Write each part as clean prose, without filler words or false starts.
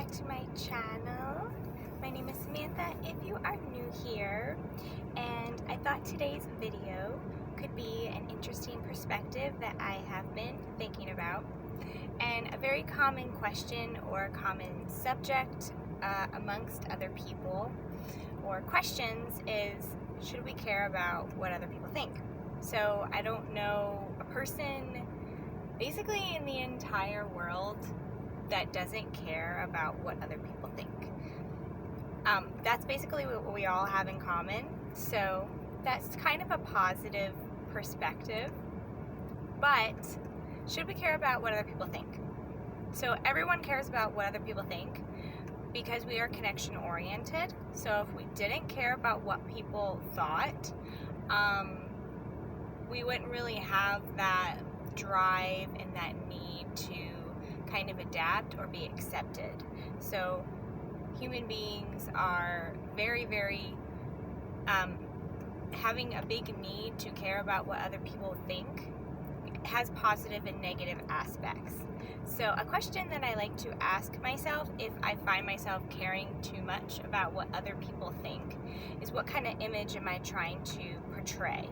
back to my channel. My name is Samantha if you are new here, and I thought today's video could be an interesting perspective that I have been thinking about. And a very common question or common subject amongst other people or questions is, should we care about what other people think? So I don't know a person basically in the entire world that doesn't care about what other people think. That's basically what we all have in common. So that's kind of a positive perspective. But should we care about what other people think? So everyone cares about what other people think because we are connection oriented. So if we didn't care about what people thought, we wouldn't really have that drive and that need to kind of adapt or be accepted. So human beings are very having a big need to care about what other people think. It has positive and negative aspects. So a question that I like to ask myself if I find myself caring too much about what other people think is, what kind of image am I trying to portray?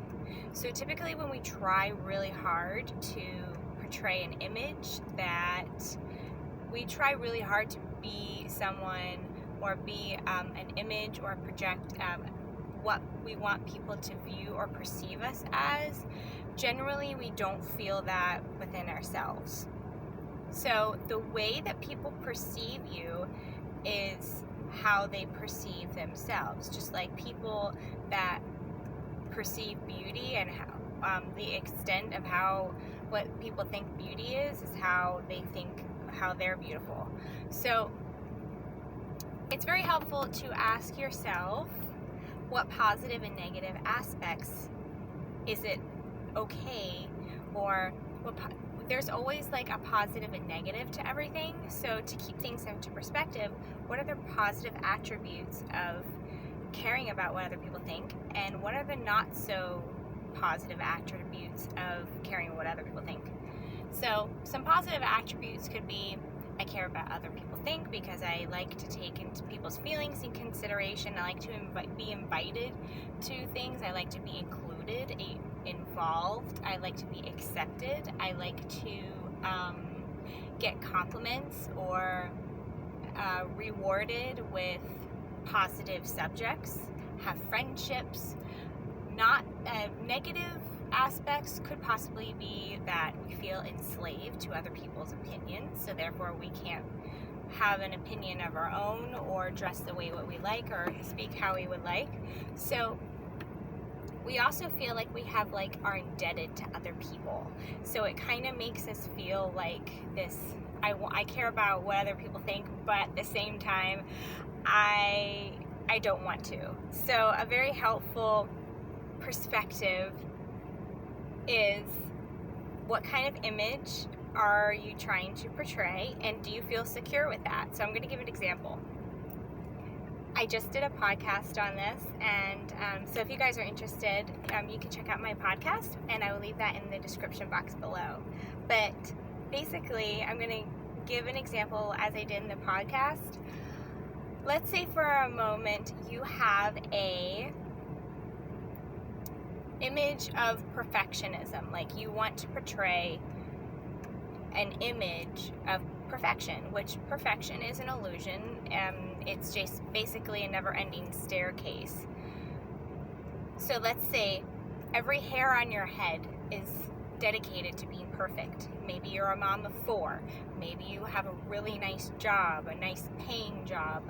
So typically when we try really hard to portray an image, that we try really hard to be someone or be an image or project what we want people to view or perceive us as, generally we don't feel that within ourselves. So the way that people perceive you is how they perceive themselves, just like people that perceive beauty and how the extent of what people think beauty is how they think how they're beautiful. So it's very helpful to ask yourself, what positive and negative aspects is it okay, or there's always like a positive and negative to everything. So to keep things into perspective, what are the positive attributes of caring about what other people think, and what are the not so positive attributes of caring what other people think? So some positive attributes could be, I care about other people think because I like to take into people's feelings in consideration. I like to be invited to things. I like to be included, involved. I like to be accepted. I like to get compliments or rewarded with positive subjects, have friendships. Not negative aspects could possibly be that we feel enslaved to other people's opinions, so therefore we can't have an opinion of our own or dress the way what we like or speak how we would like. So we also feel like we have are indebted to other people. So it kind of makes us feel like this, I care about what other people think, but at the same time I don't want to. So a very helpful perspective is, what kind of image are you trying to portray, and do you feel secure with that? So I'm going to give an example. I just did a podcast on this, and so if you guys are interested, you can check out my podcast, and I will leave that in the description box below. But basically, I'm going to give an example as I did in the podcast. Let's say for a moment you have a image of perfectionism, like you want to portray an image of perfection, which perfection is an illusion. It's just basically a never-ending staircase. So let's say every hair on your head is dedicated to being perfect. Maybe you're a mom of 4. Maybe you have a really nice job, a nice paying job.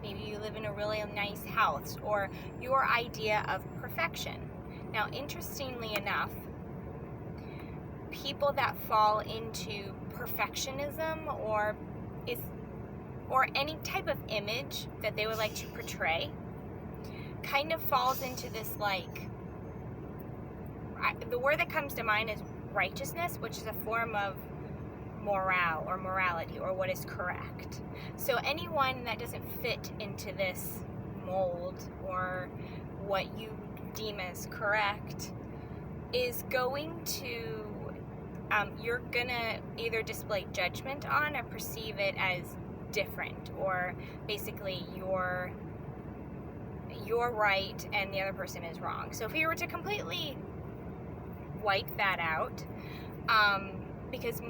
Maybe you live in a really nice house, or your idea of perfection. Now, interestingly enough, people that fall into perfectionism or any type of image that they would like to portray kind of falls into this, the word that comes to mind is righteousness, which is a form of morale or morality or what is correct. So anyone that doesn't fit into this mold or what you deem as correct is going to you're gonna either display judgment on or perceive it as different, or basically you're right and the other person is wrong. So if we were to completely wipe that out, because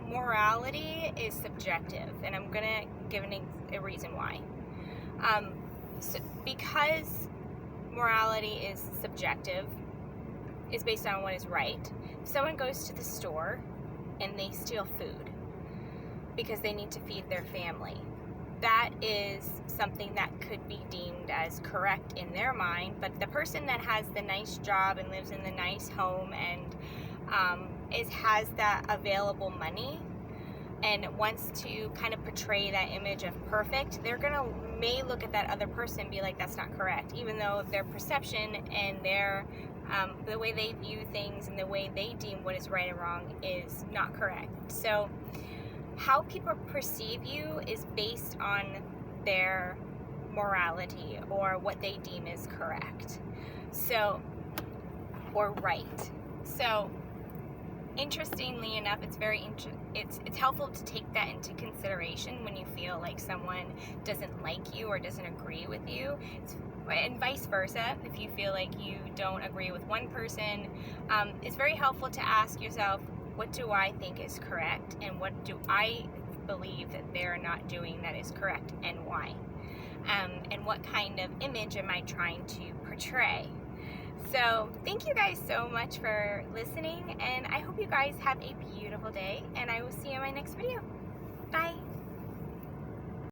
morality is subjective, and I'm gonna give a reason why. So because morality is subjective, is based on what is right. If someone goes to the store and they steal food because they need to feed their family, that is something that could be deemed as correct in their mind, but the person that has the nice job and lives in the nice home and has that available money and wants to kind of portray that image of perfect, may look at that other person and be like, that's not correct, even though their perception and their the way they view things and the way they deem what is right and wrong is not correct. So how people perceive you is based on their morality or what they deem is correct, or right. So interestingly enough, it's helpful to take that into consideration when you feel like someone doesn't like you or doesn't agree with you, and vice versa. If you feel like you don't agree with one person, it's very helpful to ask yourself, what do I think is correct, and what do I believe that they're not doing that is correct, and why? And what kind of image am I trying to portray? So thank you guys so much for listening, and I hope you guys have a beautiful day, and I will see you in my next video. Bye!